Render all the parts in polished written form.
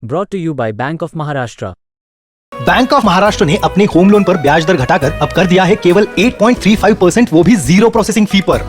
Brought to you by Bank of Maharashtra. Bank of Maharashtra ने अपने home loan पर ब्याज दर घटाकर अब कर दिया है केवल 8.35%, वो भी जीरो प्रोसेसिंग फी पर।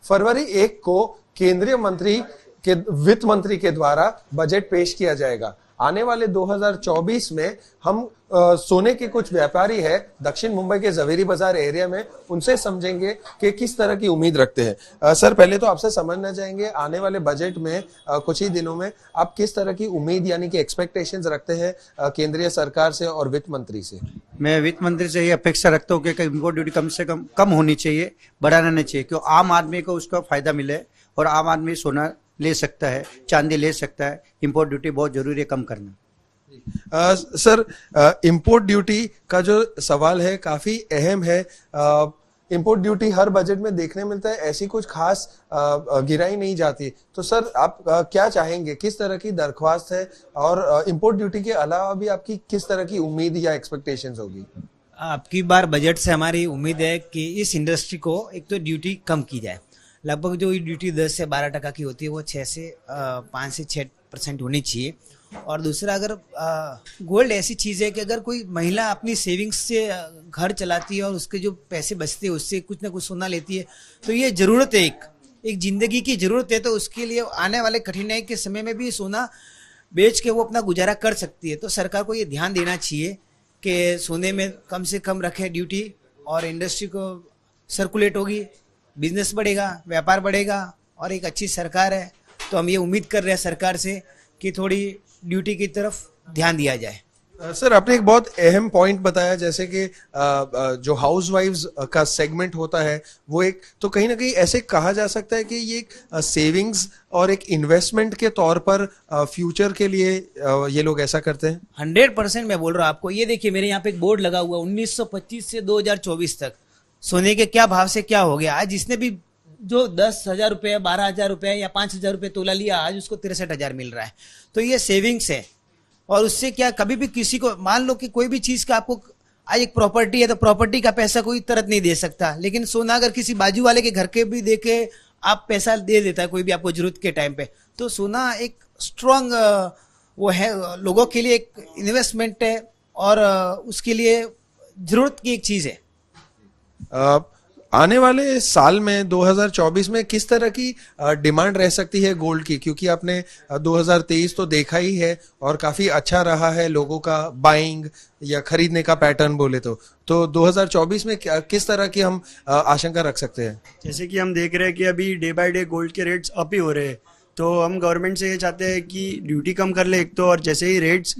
फरवरी 1 को केंद्रीय मंत्री के वित्त मंत्री के द्वारा बजट पेश किया जाएगा। आने वाले 2024 में हम सोने के कुछ व्यापारी है दक्षिण मुंबई के जवेरी बाजार एरिया में, उनसे समझेंगे कि किस तरह की उम्मीद रखते हैं। सर, पहले तो आपसे समझना चाहेंगे आने वाले बजट में कुछ ही दिनों में आप किस तरह की उम्मीद यानी कि एक्सपेक्टेशंस रखते हैं केंद्रीय सरकार से और वित्त मंत्री से। मैं वित्त मंत्री से ये अपेक्षा रखता हूँ कि इम्पोर्ट ड्यूटी कम से कम होनी चाहिए, बढ़ाना नहीं चाहिए, क्यों आम आदमी को उसका फायदा मिले और आम आदमी सोना ले सकता है, चांदी ले सकता है। इंपोर्ट ड्यूटी बहुत जरूरी है कम करना। सर, इंपोर्ट ड्यूटी का जो सवाल है काफी अहम है। इंपोर्ट ड्यूटी हर बजट में देखने मिलता है, ऐसी कुछ खास गिराई नहीं जाती। तो सर, आप क्या चाहेंगे, किस तरह की दरख्वास्त है और इंपोर्ट ड्यूटी के अलावा भी आपकी किस तरह की उम्मीद या एक्सपेक्टेशंस होगी? आपकी बार बजट से हमारी उम्मीद है कि इस इंडस्ट्री को एक तो ड्यूटी कम की जाए। लगभग जो ड्यूटी 10 से 12% की होती है वो 5 से 6% होनी चाहिए। और दूसरा, अगर गोल्ड ऐसी चीज़ है कि अगर कोई महिला अपनी सेविंग्स से घर चलाती है और उसके जो पैसे बचते हैं उससे कुछ ना कुछ सोना लेती है, तो ये ज़रूरत है, एक ज़िंदगी की ज़रूरत है। तो उसके लिए आने वाले कठिनाई के समय में भी सोना बेच के वो अपना गुजारा कर सकती है। तो सरकार को ये ध्यान देना चाहिए कि सोने में कम से कम रखे ड्यूटी, और इंडस्ट्री को सर्कुलेट होगी, बिजनेस बढ़ेगा, व्यापार बढ़ेगा और एक अच्छी सरकार है। तो हम ये उम्मीद कर रहे हैं सरकार से कि थोड़ी ड्यूटी की तरफ ध्यान दिया जाए। सर, आपने एक बहुत अहम पॉइंट बताया, जैसे कि जो हाउसवाइफ्स का सेगमेंट होता है वो एक तो कहीं ना कहीं ऐसे कहा जा सकता है कि ये एक सेविंग्स और एक इन्वेस्टमेंट के तौर पर फ्यूचर के लिए ये लोग ऐसा करते हैं। 100% मैं बोल रहा हूँ आपको। ये देखिए, मेरे यहाँ पे एक बोर्ड लगा हुआ 1925 से 2024 तक सोने के क्या भाव से क्या हो गया। आज जिसने भी जो 10,000 रुपये, 12,000 रुपये या 5,000 रुपये तोला लिया, आज उसको 63,000 मिल रहा है। तो ये सेविंग्स है। और उससे क्या, कभी भी किसी को मान लो कि कोई भी चीज़ का आपको आज एक प्रॉपर्टी है तो प्रॉपर्टी का पैसा कोई तुरंत नहीं दे सकता, लेकिन सोना अगर किसी बाजू वाले के घर के भी दे के आप पैसा दे देता है कोई भी आपको जरूरत के टाइम पे। तो सोना एक स्ट्रॉन्ग वो है, लोगों के लिए एक इन्वेस्टमेंट है और उसके लिए जरूरत की एक चीज़ है। आने वाले साल में 2024 में किस तरह की डिमांड रह सकती है गोल्ड की, क्योंकि आपने 2023 तो देखा ही है और काफी अच्छा रहा है लोगों का बाइंग या खरीदने का पैटर्न बोले तो 2024 में किस तरह की हम आशंका रख सकते हैं? जैसे कि हम देख रहे हैं कि अभी डे बाय डे गोल्ड के रेट्स अप ही हो रहे हैं, तो हम गवर्नमेंट से ये चाहते हैं कि ड्यूटी कम कर ले एक तो, और जैसे ही रेट्स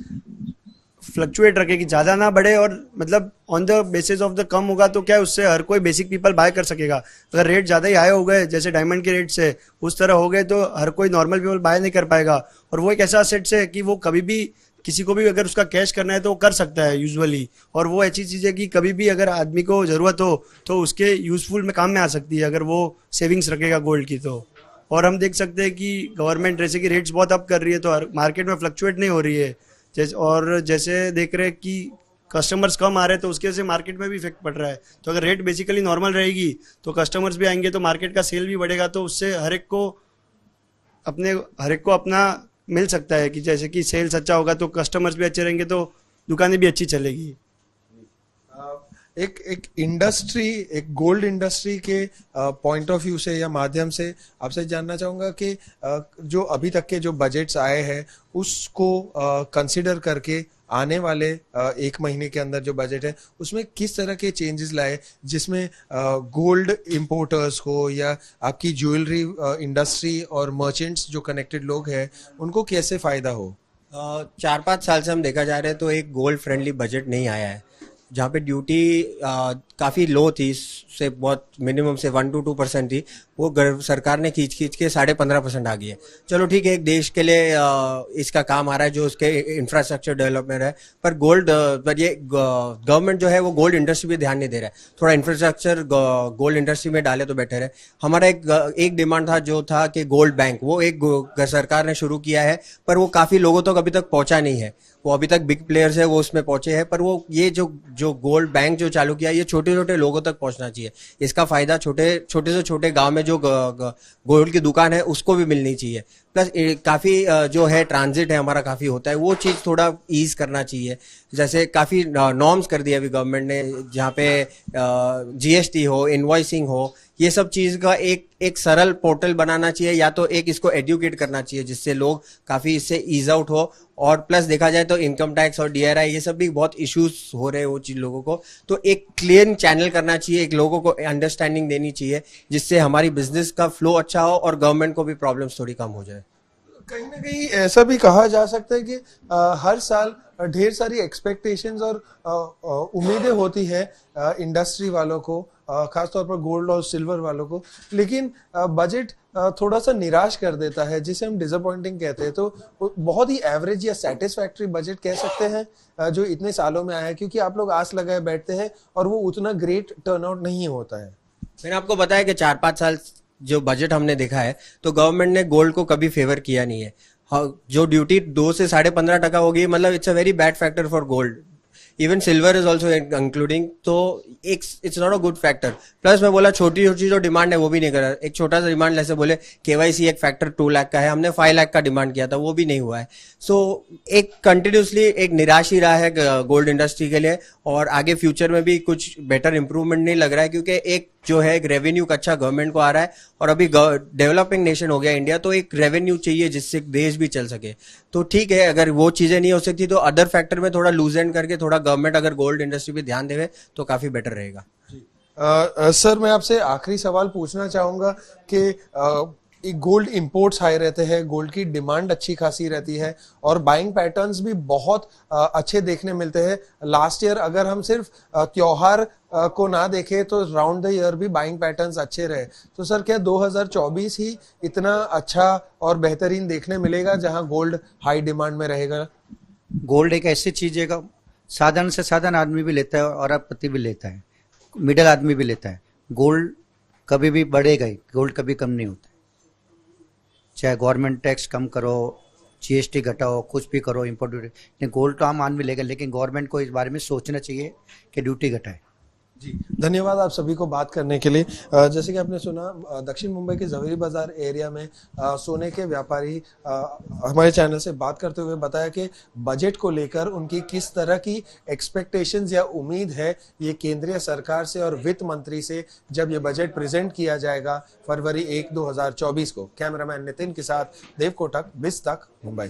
फ्लक्चुएट रखे कि ज़्यादा ना बढ़े, और मतलब on the basis of the कम होगा तो क्या है, उससे हर कोई बेसिक पीपल बाय कर सकेगा। अगर रेट ज़्यादा ही हाई हो गए जैसे डायमंड के रेट से उस तरह हो गए तो हर कोई नॉर्मल पीपल बाय नहीं कर पाएगा। और वो एक ऐसा असेट है कि वो कभी भी किसी को भी अगर उसका कैश करना है तो वो कर सकता है यूजुअली। और वो ऐसी चीज़ है कि कभी भी अगर आदमी को ज़रूरत हो तो उसके यूजफुल में काम में आ सकती है अगर वो सेविंग्स रखेगा गोल्ड की तो। और हम देख सकते हैं कि गवर्नमेंट जैसे कि रेट्स बहुत अप कर रही है तो मार्केट में फ्लक्चुएट नहीं हो रही है। जैसे देख रहे हैं कि कस्टमर्स कम आ रहे हैं तो उसके वजह से मार्केट में भी इफेक्ट पड़ रहा है। तो अगर रेट बेसिकली नॉर्मल रहेगी तो कस्टमर्स भी आएंगे तो मार्केट का सेल भी बढ़ेगा, तो उससे हर एक को अपना मिल सकता है कि जैसे कि सेल्स अच्छा होगा तो कस्टमर्स भी अच्छे रहेंगे तो दुकानें भी अच्छी चलेगी। एक इंडस्ट्री, एक गोल्ड इंडस्ट्री के पॉइंट ऑफ व्यू से या माध्यम से आपसे जानना चाहूँगा कि जो अभी तक के जो बजट्स आए हैं उसको कंसिडर करके आने वाले 1 महीने के अंदर जो बजट है उसमें किस तरह के चेंजेस लाए जिसमें गोल्ड इंपोर्टर्स को या आपकी ज्वेलरी इंडस्ट्री और मर्चेंट्स जो कनेक्टेड लोग हैं उनको कैसे फ़ायदा हो? 4-5 साल से हम देखा जा रहे हैं तो एक गोल्ड फ्रेंडली बजट नहीं आया है, जहाँ पे ड्यूटी काफ़ी लो थी, से बहुत मिनिमम से 1 to 2% थी, वो सरकार ने खींच के 15.5% आ गई है। चलो ठीक है, एक देश के लिए इसका काम आ रहा है जो उसके इंफ्रास्ट्रक्चर डेवलपमेंट है, पर ये गवर्नमेंट जो है वो गोल्ड इंडस्ट्री पे ध्यान नहीं दे रहा है। थोड़ा इंफ्रास्ट्रक्चर गोल्ड इंडस्ट्री में डाले तो बेटर है। हमारा एक डिमांड था जो था कि गोल्ड बैंक, वो एक सरकार ने शुरू किया है पर वो काफ़ी लोगों तक अभी तक पहुंचा नहीं है। वो अभी तक बिग प्लेयर्स है वो उसमें पहुंचे हैं, पर वो ये जो गोल्ड बैंक जो चालू किया ये छोटे छोटे लोगों तक पहुंचना चाहिए। इसका फायदा छोटे से छोटे गांव में जो गोल्ड की दुकान है उसको भी मिलनी चाहिए। प्लस काफ़ी जो है ट्रांजिट है हमारा काफ़ी होता है, वो चीज़ थोड़ा ईज करना चाहिए। जैसे काफ़ी नॉर्म्स कर दिया अभी गवर्नमेंट ने, जहाँ पे GST हो, इनवॉइसिंग हो, ये सब चीज़ का एक सरल पोर्टल बनाना चाहिए, या तो एक इसको एडुकेट करना चाहिए जिससे लोग काफ़ी इससे ईज आउट हो। और प्लस देखा जाए तो इनकम टैक्स और DRI ये सब भी बहुत इश्यूज हो रहे हैं वो चीज लोगों को, तो एक क्लियर चैनल करना चाहिए, एक लोगों को अंडरस्टैंडिंग देनी चाहिए जिससे हमारी बिजनेस का फ्लो अच्छा हो और गवर्नमेंट को भी प्रॉब्लम्स थोड़ी कम हो जाए। कहीं ना कहीं ऐसा भी कहा जा सकता है कि हर साल ढेर सारी एक्सपेक्टेशंस और उम्मीदें होती है इंडस्ट्री वालों को, खासतौर पर गोल्ड और सिल्वर वालों को, लेकिन बजट थोड़ा सा निराश कर देता है जिसे हम डिसअपॉइंटिंग कहते हैं। तो बहुत ही एवरेज या सेटिस्फैक्टरी बजट कह सकते हैं जो इतने सालों में आया है, क्योंकि आप लोग आस लगाए बैठते हैं और वो उतना ग्रेट टर्नआउट नहीं होता है। मैंने आपको बताया कि 4-5 साल जो बजट हमने देखा है तो गवर्नमेंट ने गोल्ड को कभी फेवर किया नहीं है। जो ड्यूटी 2 से 15.5% हो गई, मतलब it's a very bad factor for gold. Even silver is also including, तो it's not a good factor. Plus मैं बोला छोटी छोटी जो डिमांड है वो भी नहीं कर रहा। एक छोटा सा डिमांड जैसे बोले KYC एक फैक्टर 2 लाख का है, हमने 5 लाख का डिमांड किया था, वो भी नहीं हुआ है। सो एक कंटिन्यूसली एक निराश ही रहा है गोल्ड इंडस्ट्री के लिए, और आगे फ्यूचर में भी कुछ बेटर इंप्रूवमेंट नहीं लग रहा है, क्योंकि एक जो है एक रेवेन्यू का अच्छा गवर्नमेंट को आ रहा है, और अभी डेवलपिंग नेशन हो गया इंडिया, तो एक रेवेन्यू चाहिए जिससे देश भी चल सके। तो ठीक है, अगर वो चीजें नहीं हो सकती तो अदर फैक्टर में थोड़ा लूज एंड करके थोड़ा गवर्नमेंट अगर गोल्ड इंडस्ट्री पे ध्यान देवे तो काफी बेटर रहेगा। सर मैं आपसे आखिरी सवाल पूछना चाहूंगा कि गोल्ड इंपोर्ट्स हाई रहते हैं, गोल्ड की डिमांड अच्छी खासी रहती है और बाइंग पैटर्न्स भी बहुत अच्छे देखने मिलते हैं। लास्ट ईयर अगर हम सिर्फ त्योहार को ना देखें तो राउंड द ईयर भी बाइंग पैटर्न्स अच्छे रहे। तो सर क्या 2024 ही इतना अच्छा और बेहतरीन देखने मिलेगा जहां गोल्ड हाई डिमांड में रहेगा? गोल्ड एक ऐसी चीज है, साधारण से साधारण आदमी भी लेता है और अरबपति भी लेता है, मिडिल आदमी भी लेता है। गोल्ड कभी भी बढ़ेगा ही, गोल्ड कभी कम नहीं होता है। चाहे गवर्नमेंट टैक्स कम करो, GST घटाओ, कुछ भी करो, इम्पोर्ट ड्यूटी, गोल्ड तो आम आदमी लेगा, लेकिन गवर्नमेंट को इस बारे में सोचना चाहिए कि ड्यूटी घटाए। जी धन्यवाद आप सभी को बात करने के लिए। जैसे कि आपने सुना, दक्षिण मुंबई के जवेरी बाजार एरिया में सोने के व्यापारी हमारे चैनल से बात करते हुए बताया कि बजट को लेकर उनकी किस तरह की एक्सपेक्टेशंस या उम्मीद है ये केंद्रीय सरकार से और वित्त मंत्री से जब ये बजट प्रेजेंट किया जाएगा फरवरी 1, 2024 को। कैमरामैन नितिन के साथ देव कोटक, BIZ तक, मुंबई।